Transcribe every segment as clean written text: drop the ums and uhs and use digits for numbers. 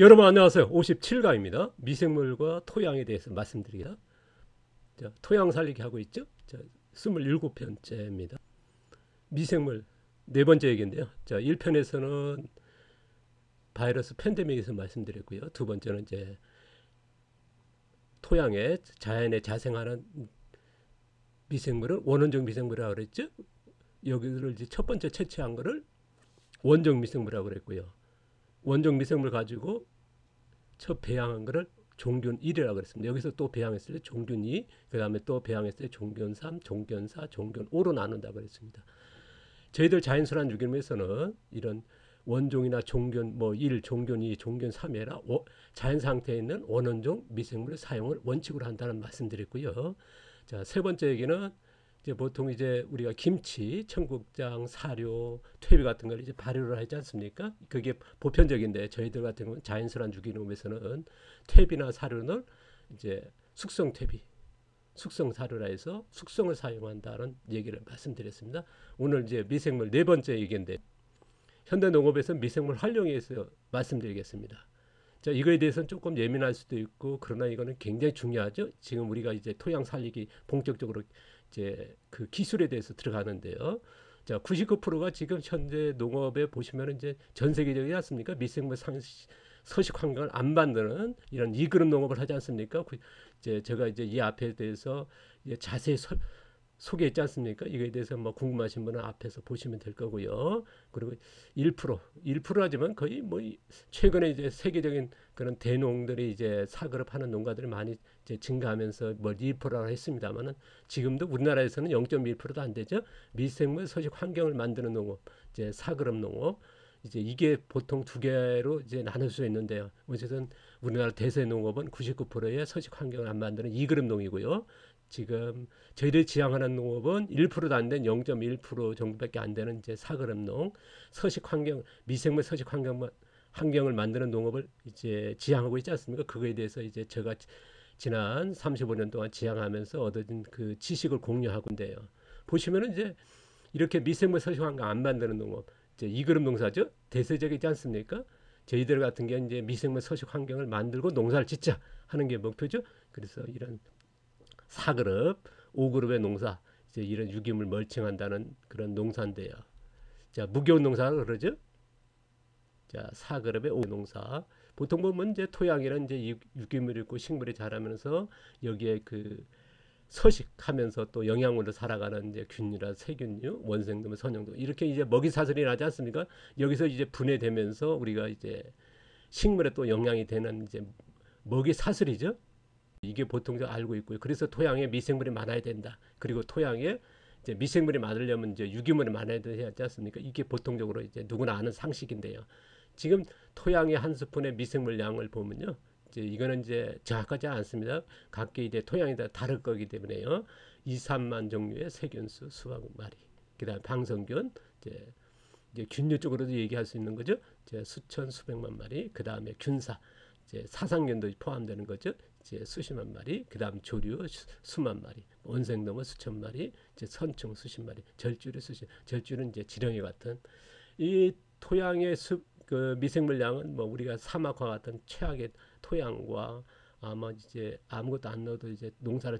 여러분 안녕하세요. 57강입니다. 미생물과 토양에 대해서 말씀드리겠습니다. 자, 토양 살리기 하고 있죠. 자, 27편째입니다. 미생물 네 번째 얘기인데요. 자, 1편에서는 바이러스 팬데믹에서 말씀드렸고요. 두 번째는 이제 토양에 자연에 자생하는 미생물을 원원적 미생물이라고 그랬죠. 여기를 이제 첫 번째 채취한 거를 원적 미생물이라고 그랬고요. 원적 미생물 가지고 첫 배양한 거를 종균 1이라고 그랬습니다. 여기서 또 배양했을 때 종균 2, 그 다음에 또 배양했을 때 종균 3, 종균 4, 종균 5로 나눈다고 그랬습니다. 저희들 자연순환 유기농에서는 이런 원종이나 종균 1, 종균 2, 종균 3이 아니라 자연 상태에 있는 원원종 미생물 사용을 원칙으로 한다는 말씀드렸고요. 자, 세 번째 얘기는 이제 보통 이제 우리가 김치, 청국장, 사료, 퇴비 같은 걸 이제 발효를 하지 않습니까? 그게 보편적인데 저희들 같은 경우는 자연순환 유기농에서는 퇴비나 사료는 이제 숙성 퇴비, 숙성 사료라 해서 숙성을 사용한다는 얘기를 말씀드렸습니다. 오늘 이제 미생물 네 번째 얘기인데 현대 농업에서 미생물 활용에 대해서 말씀드리겠습니다. 자, 이거에 대해서는 조금 예민할 수도 있고 그러나 이거는 굉장히 중요하죠. 지금 우리가 이제 토양 살리기 본격적으로 이제 그 기술에 대해서 들어가는데요. 자, 99%가 지금 현재 농업에 보시면 이제 전 세계적이지 않습니까? 미생물 서식 환경을 안 만드는 이런 이그룹 농업을 하지 않습니까? 이제 제가 이제 이 앞에 대해서 자세히 소개했지 않습니까? 이거에 대해서 뭐 궁금하신 분은 앞에서 보시면 될 거고요. 그리고 1%하지만 거의 뭐 최근에 이제 세계적인 그런 대농들이 이제 사그룹 하는 농가들이 많이 이제 증가하면서 뭐 2%라고 했습니다만은 지금도 우리나라에서는 0.1%도 안 되죠. 미생물 서식 환경을 만드는 농업, 이제 사그룹 농업. 이제 이게 보통 두 개로 이제 나눌 수 있는데요. 어쨌든 우리나라 대세 농업은 99%의 서식 환경을 안 만드는 2그룹 농이고요. 지금 저희들이 지향하는 농업은 1%도 안 된 0.1% 정도밖에 안 되는 이제 사그룹 농, 서식 환경, 미생물 서식 환경을 만드는 농업을 이제 지향하고 있지 않습니까? 그거에 대해서 이제 제가 지난 35년 동안 지향하면서 얻어진 그 지식을 공유하고 있는데요. 보시면은 이제 이렇게 미생물 서식 환경 안 만드는 농업, 이제 2그룹 농사죠. 대세적이지 않습니까? 저희들 같은 경우 이제 미생물 서식 환경을 만들고 농사를 짓자 하는 게 목표죠. 그래서 이런 4그룹, 5그룹의 농사, 이제 이런 유기물 멀칭한다는 그런 농사인데요. 자, 무교훈 농사라고 그러죠. 자, 4그룹의 5 농사. 보통 보면 이제 토양에는 이제 유기물이 있고 식물이 자라면서 여기에 그 서식하면서 또 영양으로 살아가는 이제 균이나 세균류, 원생동, 선형동 이렇게 이제 먹이 사슬이 나지 않습니까? 여기서 이제 분해되면서 우리가 이제 식물에 또 영양이 되는 이제 먹이 사슬이죠. 이게 보통 알고 있고요. 그래서 토양에 미생물이 많아야 된다. 그리고 토양에 이제 미생물이 많으려면 이제 유기물이 많아야 되지 않습니까? 이게 보통적으로 이제 누구나 아는 상식인데요. 지금 토양의 한 스푼의 미생물 양을 보면요. 이제 이거는 이제 정확하지 않습니다. 각기 이제 토양이 다 다를 거기 때문에요. 2, 3만 종류의 세균수 수확 마리. 그다음 방성균, 이제 균류 쪽으로도 얘기할 수 있는 거죠. 이제 수천 수백만 마리. 그다음에 균사, 이제 사상균도 포함되는 거죠. 이제 수십만 마리. 그다음 조류 수만 마리. 원생동은 수천 마리. 이제 선충 수십 마리. 절주류 절주는 이제 지렁이 같은 이 토양의 그 미생물량은 뭐 우리가 사막과 같은 최악의 토양과 아마 이제 아무것도 안 넣어도 이제 농사를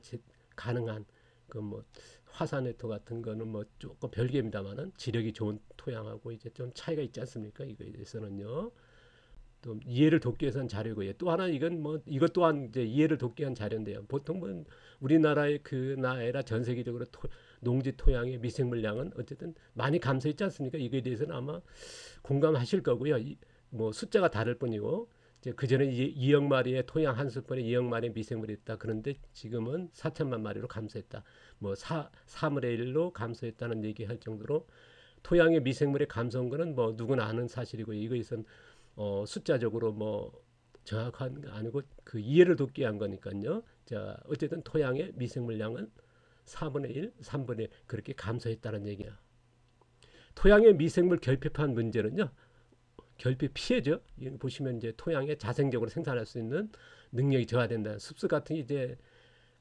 가능한 그 뭐 화산회토 같은 거는 뭐 조금 별개입니다만은 지력이 좋은 토양하고 이제 좀 차이가 있지 않습니까? 이거에 대해서는요. 또 이해를 돕기 위해서는 자료고요. 또 하나 이건 뭐 이것 또한 이제 이해를 돕기 위한 자료인데요. 보통 뭐 우리나라의 그나 아니라 전 세계적으로 농지 토양의 미생물량은 어쨌든 많이 감소했지 않습니까? 이거에 대해서는 아마 공감하실 거고요. 뭐 숫자가 다를 뿐이고 이제 그 전에 2억 마리의 토양 한 스푼에 2억 마리의 미생물이 있다. 그런데 지금은 4천만 마리로 감소했다. 뭐 3분의 1로 감소했다는 얘기할 정도로 토양의 미생물의 감소한 거는 뭐 누구나 아는 사실이고 이거에선 숫자적으로 뭐 정확한 거 아니고 그 이해를 돕기 위한 거니까요. 자, 어쨌든 토양의 미생물량은 4분의 1, 3분의 1 그렇게 감소했다는 얘기야. 토양의 미생물 결핍한 문제는요. 결핍 피해죠. 보시면 이제 토양에 자생적으로 생산할 수 있는 능력이 저하된다. 습수 같은 게 이제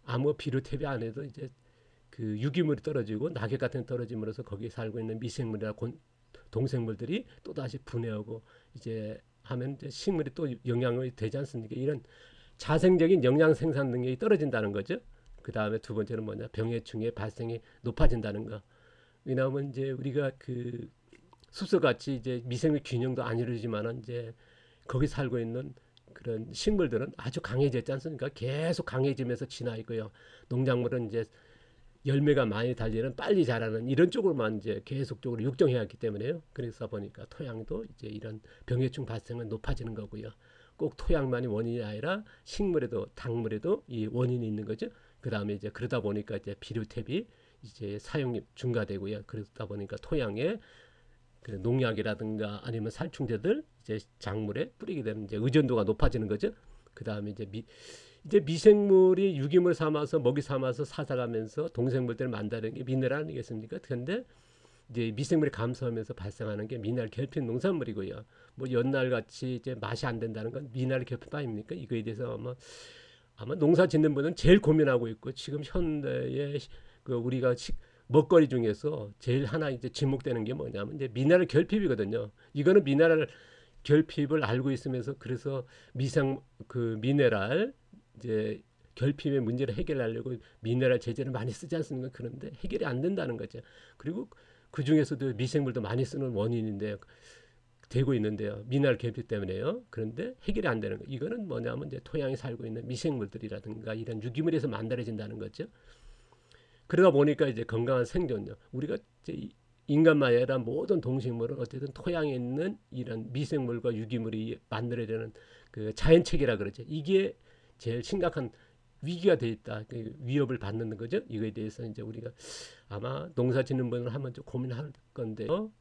아무 비료 퇴비 안 해도 이제 그 유기물이 떨어지고 낙엽 같은 게 떨어짐으로써 거기에 살고 있는 미생물이나 동생물들이 또 다시 분해하고 이제 하면 이제 식물이 또 영양이 되지 않습니까? 이런 자생적인 영양 생산 능력이 떨어진다는 거죠. 그 다음에 두 번째는 뭐냐, 병해충의 발생이 높아진다는 거. 왜냐하면 이제 우리가 그 숲속같이 이제 미생물 균형도 안 이루어지만은 이제 거기 살고 있는 그런 식물들은 아주 강해졌지 않습니까? 계속 강해지면서 지나 있고요. 농작물은 이제 열매가 많이 달리는 빨리 자라는 이런 쪽으로만 이제 계속적으로 육종해야 하기 때문에요. 그래서 보니까 토양도 이제 이런 병해충 발생은 높아지는 거고요. 꼭 토양만이 원인이 아니라 식물에도 작물에도 이 원인이 있는 거죠. 그 다음에 이제 그러다 보니까 이제 비료탭이 이제 사용이 증가되고요. 그러다 보니까 토양에 그 농약이라든가 아니면 살충제들 이제 작물에 뿌리게 되는 이제 의존도가 높아지는 거죠. 그 다음에 이제 미생물이 유기물 삼아서 먹이 삼아서 사자가면서 동생물들을 만드는 게 미네랄 아니겠습니까? 그런데 이제 미생물이 감소하면서 발생하는 게 미네랄 결핍 농산물이고요. 뭐 옛날 같이 이제 맛이 안 된다는 건 미네랄 결핍 아닙니까? 이거에 대해서 아마 농사 짓는 분은 제일 고민하고 있고 지금 현대의 그 우리가 먹거리 중에서 제일 하나 이제 지목되는 게 뭐냐면 이제 미네랄 결핍이거든요. 이거는 미네랄 결핍을 알고 있으면서 그래서 미네랄 이제 결핍의 문제를 해결하려고 미네랄 제제를 많이 쓰지 않습니까? 그런데 해결이 안 된다는 거죠. 그리고 그 중에서도 미생물도 많이 쓰는 원인인데 되고 있는데요. 미네랄 결핍 때문에요. 그런데 해결이 안 되는 거. 이거는 뭐냐면 이제 토양에 살고 있는 미생물들이라든가 이런 유기물에서 만들어진다는 거죠. 그러다 보니까 이제 건강한 생존요. 우리가 이제 인간만 아니라 모든 동식물은 어쨌든 토양에 있는 이런 미생물과 유기물이 만들어지는 그 자연체계라 그러죠. 이게 제일 심각한 위기가 돼 있다. 그 위협을 받는 거죠. 이거에 대해서 이제 우리가 아마 농사 짓는 분을 한번 좀 고민할 건데요.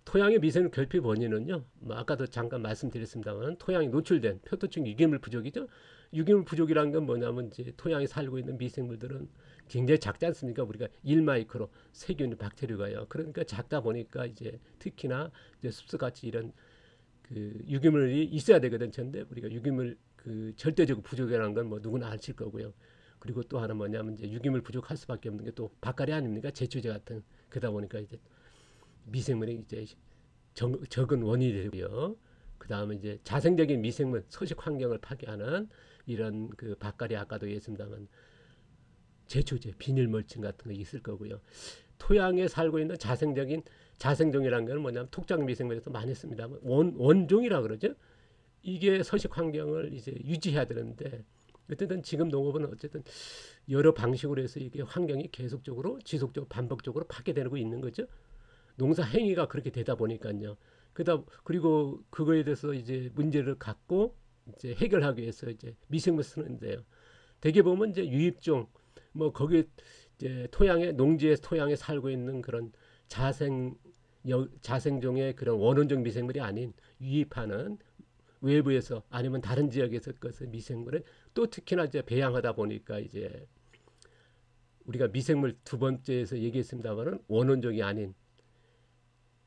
토양의 미생물 결핍 원인은요. 아까도 잠깐 말씀드렸습니다만 토양이 노출된 표토층 유기물 부족이죠. 유기물 부족이라는 건 뭐냐면 이제 토양에 살고 있는 미생물들은 굉장히 작지 않습니까? 우리가 1마이크로 세균, 박테리아가요. 그러니까 작다 보니까 이제 특히나 이제 숲속같이 이런 그 유기물이 있어야 되거든. 근데 우리가 유기물 그 절대적으로 부족이라는 건 뭐 누구나 아실 거고요. 그리고 또 하나 뭐냐면 이제 유기물 부족할 수밖에 없는 게 또 바카리 아닙니까? 제초제 같은. 그러다 보니까 이제 미생물이 이제 적은 원인이 되고요. 그 다음에 이제 자생적인 미생물 서식 환경을 파괴하는 이런 그 바카리 아까도 얘기했습니다만 제초제, 비닐 멀칭 같은 거 있을 거고요. 토양에 살고 있는 자생종이라는 건 뭐냐면 톡장 미생물에서 많이 씁니다. 원종이라 그러죠. 이게 서식 환경을 이제 유지해야 되는데 어쨌든 지금 농업은 어쨌든 여러 방식으로 해서 이게 환경이 계속적으로 지속적으로 반복적으로 파괴되고 있는 거죠. 농사 행위가 그렇게 되다 보니까요. 그리고 그거에 대해서 이제 문제를 갖고 이제 해결하기 위해서 이제 미생물 쓰는데요. 대개 보면 이제 유입종 뭐 거기 이제 농지의 토양에 살고 있는 그런 자생종의 그런 원원종 미생물이 아닌 유입하는 외부에서 아니면 다른 지역에서 것의 미생물을 또 특히나 이제 배양하다 보니까 이제 우리가 미생물 두 번째에서 얘기했습니다만은 원원종이 아닌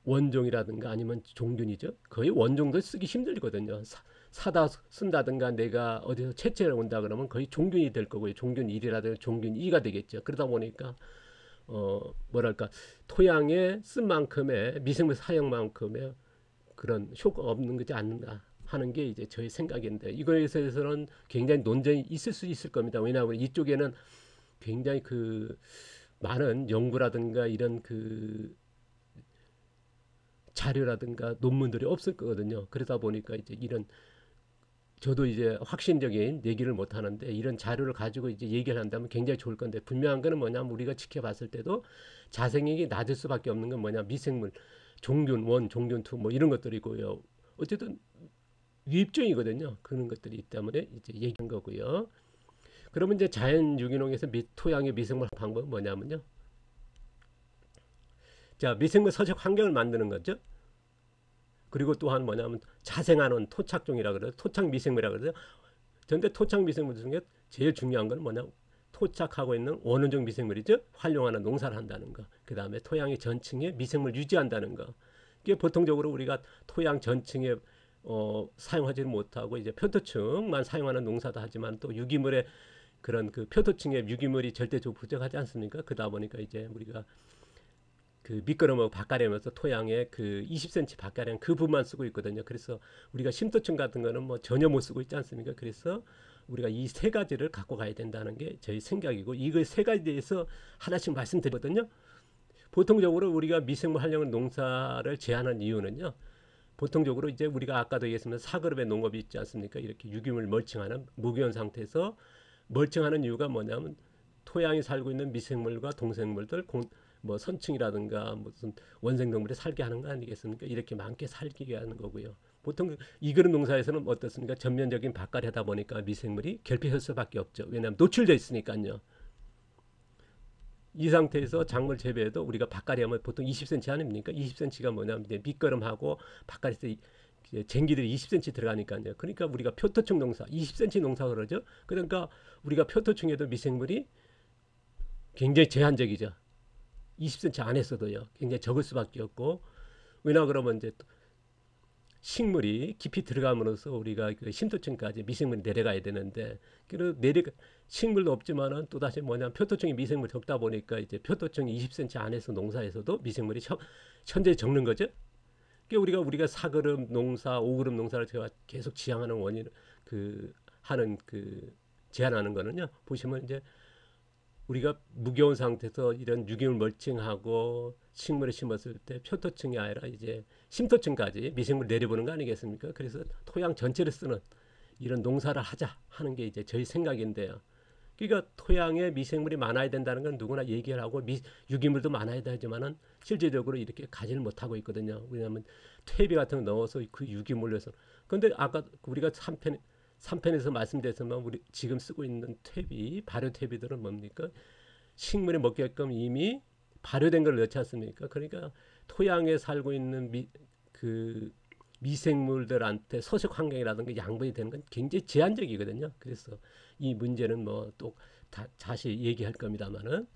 원종이라든가 아니면 종균이죠. 거의 원종도 쓰기 힘들거든요. 사다 쓴다든가 내가 어디서 채취를 온다 그러면 거의 종균이 될 거고요. 종균 1이라든가 종균 2가 되겠죠. 그러다 보니까 뭐랄까 토양에 쓴 만큼의 미생물 사용만큼의 그런 효과가 없는 거지 않는가 하는 게 이제 저의 생각인데 이거에 대해서는 굉장히 논쟁이 있을 수 있을 겁니다. 왜냐하면 이쪽에는 굉장히 그 많은 연구라든가 이런 그 자료라든가 논문들이 없을 거거든요. 그러다 보니까 이제 이런 저도 이제 확신적인 얘기를 못 하는데 이런 자료를 가지고 이제 얘기를 한다면 굉장히 좋을 건데 분명한 거는 뭐냐면 우리가 지켜봤을 때도 자생력이 낮을 수밖에 없는 건 뭐냐 미생물 종균 1, 종균 2 뭐 이런 것들이고요. 어쨌든 유입종이거든요. 그런 것들이 있기 때문에 이제 얘기한 거고요. 그러면 이제 자연 유기농에서 토양의 미생물 방법은 뭐냐면요. 자, 미생물 서식 환경을 만드는 거죠. 그리고 또한 뭐냐면 자생하는 토착종이라 그래요. 토착 미생물이라 그래요. 그런데 토착 미생물 중에 제일 중요한 건 뭐냐? 토착하고 있는 원원종 미생물이죠. 활용하는 농사를 한다는 거. 그 다음에 토양의 전층에 미생물 유지한다는 거. 이게 보통적으로 우리가 토양 전층에 사용하지 못하고 이제 표토층만 사용하는 농사도 하지만 또 유기물의 그런 그 표토층에 유기물이 절대적으로 부족하지 않습니까? 그러다 보니까 이제 우리가 그 밑거름하고 밭가리면서 토양에 그 20cm 밭가량 그 부분만 쓰고 있거든요. 그래서 우리가 심도층 같은 거는 뭐 전혀 못 쓰고 있지 않습니까? 그래서 우리가 이 세 가지를 갖고 가야 된다는 게 저희 생각이고, 이거 세 가지에 대해서 하나씩 말씀드리거든요. 보통적으로 우리가 미생물 활용 농사를 제한하는 이유는요, 보통적으로 이제 우리가 아까도 얘기했지만 사그룹의 농업이 있지 않습니까? 이렇게 유기물 멀칭하는 무기온 상태에서 멀칭하는 이유가 뭐냐면, 토양에 살고 있는 미생물과 동생물들, 뭐 선충이라든가 무슨 원생동물이 살게 하는 거 아니겠습니까? 이렇게 많게 살게 하는 거고요. 보통 이 그룹 농사에서는 어떻습니까? 전면적인 밭갈이 하다 보니까 미생물이 결핍할 수밖에 없죠. 왜냐하면 노출되어 있으니까요. 이 상태에서 작물 재배에도 우리가 밭갈이 하면 보통 20cm 아닙니까? 20cm가 뭐냐면 이제 밑거름하고 밭갈이에서 쟁기들이 20cm 들어가니까요. 그러니까 우리가 표토충 농사, 20cm 농사 그러죠. 그러니까 우리가 표토충에도 미생물이 굉장히 제한적이죠. 20cm 안에서도요. 굉장히 적을 수밖에 없고, 왜냐 그러면 이제 식물이 깊이 들어감으로써 우리가 그 심토층까지 미생물이 내려가야 되는데, 식물도 없지만은 또 다시 뭐냐면 표토층이 미생물이 적다 보니까 이제 표토층이 20cm 안에서 농사에서도 미생물이 현재 적는 거죠. 그러니까 우리가 4그룹 농사, 5그룹 농사를 제가 계속 지향하는 원인 제한하는 거는요. 보시면 이제 우리가 무겨운 상태에서 이런 유기물 멀칭하고 식물을 심었을 때 표토층이 아니라 이제 심토층까지 미생물 내려보는 거 아니겠습니까? 그래서 토양 전체를 쓰는 이런 농사를 하자 하는 게 이제 저희 생각인데요. 그러니까 토양에 미생물이 많아야 된다는 건 누구나 얘기를 하고 유기물도 많아야 되지만은 실제적으로 이렇게 가지를 못하고 있거든요. 왜냐하면 퇴비 같은 거 넣어서 그 유기물에서. 근데 아까 우리가 3편에서 말씀드렸지만 우리 지금 쓰고 있는 발효 퇴비들은 뭡니까? 식물이 먹게끔 이미 발효된 걸 넣지 않습니까? 그러니까 토양에 살고 있는 미생물들한테 서식 환경이라든가 양분이 되는 건 굉장히 제한적이거든요. 그래서 이 문제는 뭐 또 다시 얘기할 겁니다만은,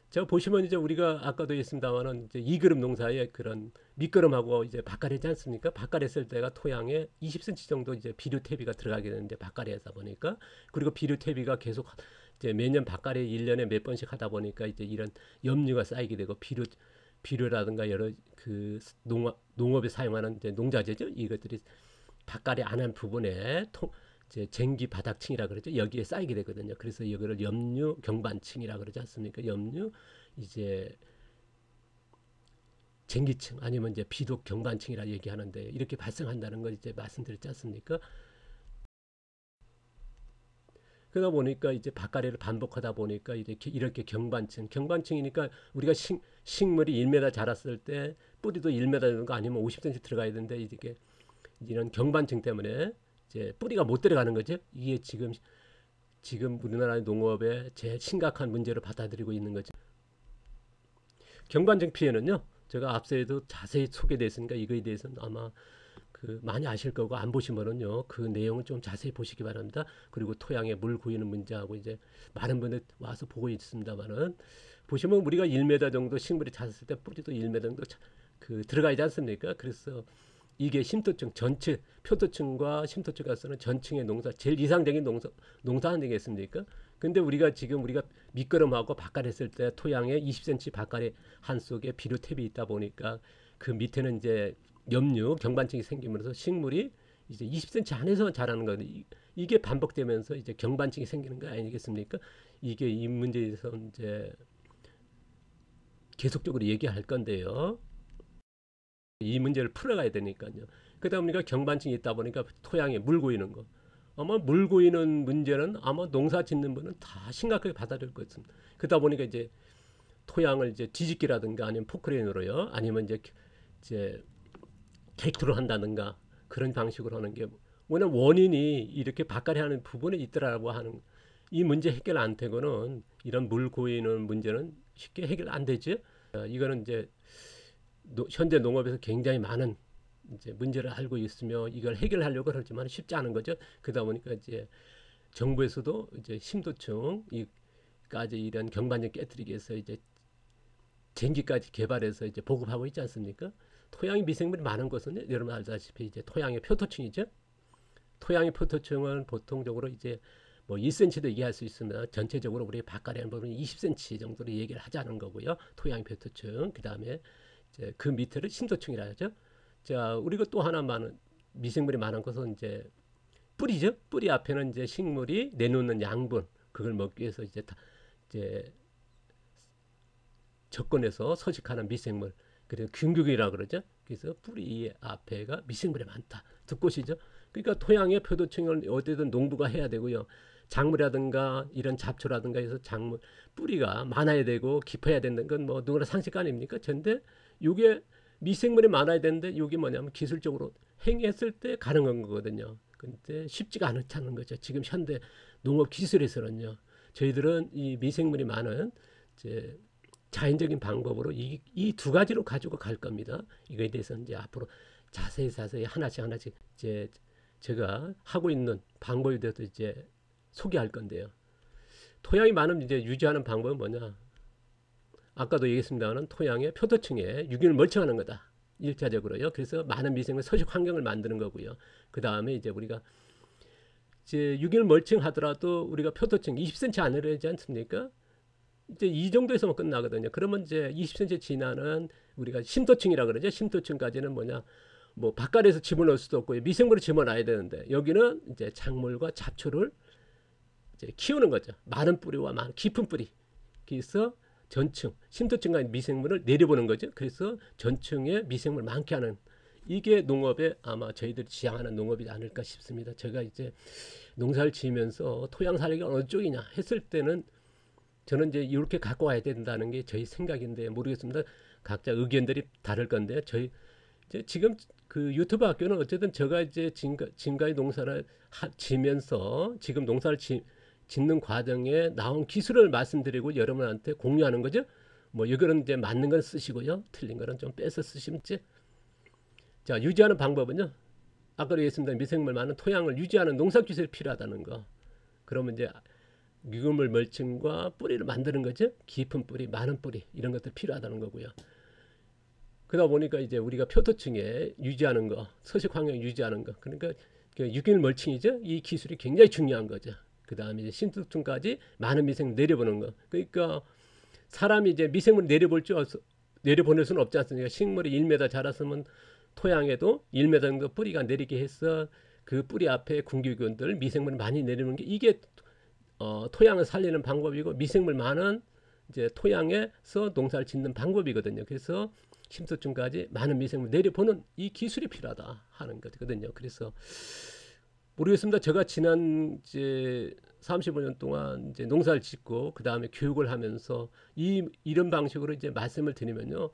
자 보시면 이제 우리가 아까도 했습니다만은 이제 2그룹 농사의 그런 밑거름하고 이제 밭갈이지 않습니까? 밭갈이 했을 때가 토양에 20cm 정도 이제 비료 퇴비가 들어가게 되는데, 밭갈이 하다 보니까, 그리고 비료 퇴비가 계속 이제 매년 밭갈이 1년에 몇 번씩 하다 보니까 이제 이런 염류가 쌓이게 되고, 비료라든가 여러 그 농업에 사용하는 이제 농자재죠. 이것들이 밭갈이 안 한 부분에 이제 쟁기 바닥층이라 그러죠. 여기에 쌓이게 되거든요. 그래서 이거를 염류 경반층이라 그러지 않습니까? 염류 이제 쟁기층 아니면 이제 비독 경반층이라 얘기하는데, 이렇게 발생한다는 걸 이제 말씀드렸지 않습니까? 그러다 보니까 이제 밭갈이를 반복하다 보니까 이렇게 경반층이니까 우리가 식물이 1m 자랐을 때 뿌리도 1m 정도 아니면 50cm 들어가야 되는데, 이렇게 이런 경반층 때문에 이제 뿌리가 못 들어가는 거죠. 이게 지금 우리나라 농업의 제일 심각한 문제로 받아들이고 있는 거죠. 경반층 피해는요, 제가 앞서에도 자세히 소개됐으니까 이거에 대해서는 아마 많이 아실 거고, 안 보시면은요 그 내용을 좀 자세히 보시기 바랍니다. 그리고 토양에 물 고이는 문제하고 이제 많은 분들 와서 보고 있습니다만은, 보시면 우리가 1m 정도 식물이 자랐을 때 뿌리도 1m 정도 들어가지 않습니까? 그래서 이게 심토층 전체 표토층과 심토층과 쓰는 전층의 농사 제일 이상적인 농사 아니겠습니까? 근데 우리가 밑거름하고 밭갈이 했을 때 토양에 20cm 밭갈이 한 속에 비료 탭이 있다 보니까 그 밑에는 이제 염류 경반층이 생기면서 식물이 이제 20cm 안에서 자라는 거거든요. 이게 반복되면서 이제 경반층이 생기는 거 아니겠습니까? 이게 이 문제에 대해서 이제 계속적으로 얘기할 건데요. 이 문제를 풀어가야 되니까요. 그러다 보니까 경반층이 있다 보니까 토양에 물 고이는 거. 아마 물 고이는 문제는 아마 농사 짓는 분은 다 심각하게 받아들일 것 같습니다. 그러다 보니까 이제 토양을 이제 뒤집기라든가 아니면 포크레인으로요, 아니면 이제 객투를 한다든가 그런 방식으로 하는 게, 왜냐면 원인이 이렇게 밭갈이 하는 부분에 있더라고 하는, 이 문제 해결 안 되고는 이런 물 고이는 문제는 쉽게 해결 안 되죠. 이거는 이제 현재 농업에서 굉장히 많은 이제 문제를 알고 있으며 이걸 해결하려고 하지만 쉽지 않은 거죠. 그러다 보니까 이제 정부에서도 이제 심도층까지 이런 경반층 깨뜨리기 위해서 이제 쟁기까지 개발해서 이제 보급하고 있지 않습니까? 토양의 미생물이 많은 것은 여러분 알다시피 이제 토양의 표토층이죠. 토양의 표토층은 보통적으로 이제 뭐 1cm도 얘기할 수 있으면 전체적으로 우리 밭가리하는 부분은 20cm 정도로 얘기를 하자는 거고요. 토양 표토층, 그 다음에 그 밑에를 심도층이라 하죠. 자, 우리가 또 하나 많은 미생물이 많은 것은 이제 뿌리죠. 뿌리 앞에는 이제 식물이 내놓는 양분, 그걸 먹기 위해서 이제 접근해서 서식하는 미생물, 그리고 균균이라 그러죠. 그래서 뿌리 앞에가 미생물이 많다. 듣고시죠? 그러니까 토양의 표도층을 어디든 농부가 해야 되고요. 작물이라든가 이런 잡초라든가 해서 작물 뿌리가 많아야 되고 깊어야 된다는 건 뭐 누구나 상식 아닙니까? 근데 이게 미생물이 많아야 되는데 이게 뭐냐면 기술적으로 행했을 때 가능한 거거든요. 근데 쉽지가 않다는 거죠. 지금 현대 농업 기술에서는요. 저희들은 이 미생물이 많은 이제 자연적인 방법으로 이 두 가지로 가지고 갈 겁니다. 이거에 대해서 이제 앞으로 자세히 하나씩 이제 제가 하고 있는 방법에 대해서 이제 소개할 건데요. 토양이 많으면 이제 유지하는 방법은 뭐냐? 아까도 얘기했습니다만 토양의 표도층에 유기를 멀쩡하는 거다. 1차적으로요. 그래서 많은 미생물 서식 환경을 만드는 거고요. 그 다음에 이제 우리가 이제 유기를 멀쩡하더라도 우리가 표도층 20cm 안으로 하지 않습니까? 이제 이 정도에서만 끝나거든요. 그러면 이제 20cm 지나는 우리가 심도층이라 그러죠. 심도층까지는 뭐냐? 뭐 바깥에서 집어넣을 수도 없고 미생물을 집어넣어야 되는데 여기는 이제 작물과 잡초를 이제 키우는 거죠. 많은 뿌리와 많은 깊은 뿌리. 그래서 전층, 심도층과 미생물을 내려보는 거죠. 그래서 전층에 미생물 많게 하는 이게 농업에 아마 저희들이 지향하는 농업이지 않을까 싶습니다. 제가 이제 농사를 지으면서 토양 살리기가 어느 쪽이냐 했을 때는 저는 이제 이렇게 갖고 와야 된다는 게 저희 생각인데 모르겠습니다. 각자 의견들이 다를 건데 저희 이제 지금 그 유튜브 학교는 어쨌든 제가 이제 지금까지 농사를 지면서 지금 농사를 짓는 과정에 나온 기술을 말씀드리고 여러분한테 공유하는 거죠. 뭐 이거는 이제 맞는 건 쓰시고요. 틀린 거는 좀 빼서 쓰시면 돼. 자, 유지하는 방법은요. 아까도 얘기했습니다. 미생물 많은 토양을 유지하는 농사 기술이 필요하다는 거. 그러면 이제 유기물 멀칭과 뿌리를 만드는 거죠. 깊은 뿌리, 많은 뿌리 이런 것들 필요하다는 거고요. 그러다 보니까 이제 우리가 표토층에 유지하는 거, 서식 환경 유지하는 거. 그러니까 유기물 멀칭이죠. 이 기술이 굉장히 중요한 거죠. 그 다음에 이제 심도층까지 많은 미생물 내려보는 거. 그러니까 사람이 이제 미생물 내려보낼 수는 없지 않습니까? 식물이 1m 자랐으면 토양에도 1m 정도 뿌리가 내리게 해서 그 뿌리 앞에 군기균들 미생물이 많이 내리는 게 이게 토양을 살리는 방법이고 미생물 많은 이제 토양에서 농사를 짓는 방법이거든요. 그래서 심도층까지 많은 미생물 내려보는 이 기술이 필요하다 하는 거거든요. 그래서 모르겠습니다. 제가 지난 이제 35년 동안 이제 농사를 짓고 그 다음에 교육을 하면서 이런 방식으로 이제 말씀을 드리면요,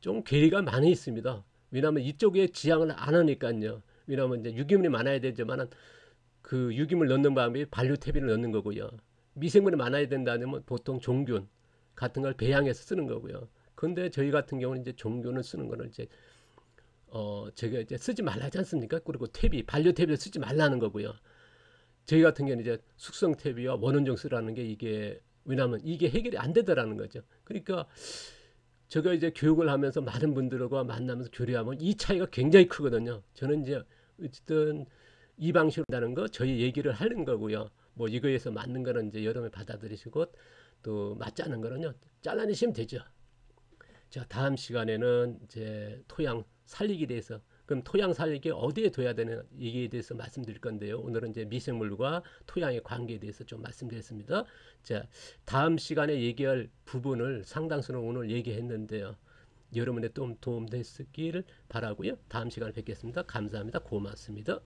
좀 괴리가 많이 있습니다. 왜냐하면 이쪽에 지향을 안 하니까요. 왜냐하면 이제 유기물이 많아야 되지만은 그 유기물 넣는 방법이 반류태비를 넣는 거고요. 미생물이 많아야 된다면 보통 종균 같은 걸 배양해서 쓰는 거고요. 그런데 저희 같은 경우는 이제 종균을 쓰는 거를 이제 제가 이제 쓰지 말라지 않습니까? 그리고 반려태비를 쓰지 말라는 거고요. 저희 같은 경우는 이제 숙성태비와 원원종 쓰라는 게 이게 왜냐하면 이게 해결이 안 되더라는 거죠. 그러니까 제가 이제 교육을 하면서 많은 분들과 만나면서 교류하면 이 차이가 굉장히 크거든요. 저는 이제 어쨌든 이 방식으로 한다는 거 저희 얘기를 하는 거고요. 뭐 이거에서 맞는 거는 이제 여러분이 받아들이시고 또 맞지 않는 거는요 잘라내시면 되죠. 자, 다음 시간에는 이제 토양 살리기에 대해서 그럼 토양 살리기 어디에 둬야 되는 얘기에 대해서 말씀드릴 건데요. 오늘은 이제 미생물과 토양의 관계에 대해서 좀 말씀드렸습니다. 자, 다음 시간에 얘기할 부분을 상당수는 오늘 얘기했는데요. 여러분의 좀 도움 됐길 바라고요. 다음 시간에 뵙겠습니다. 감사합니다. 고맙습니다.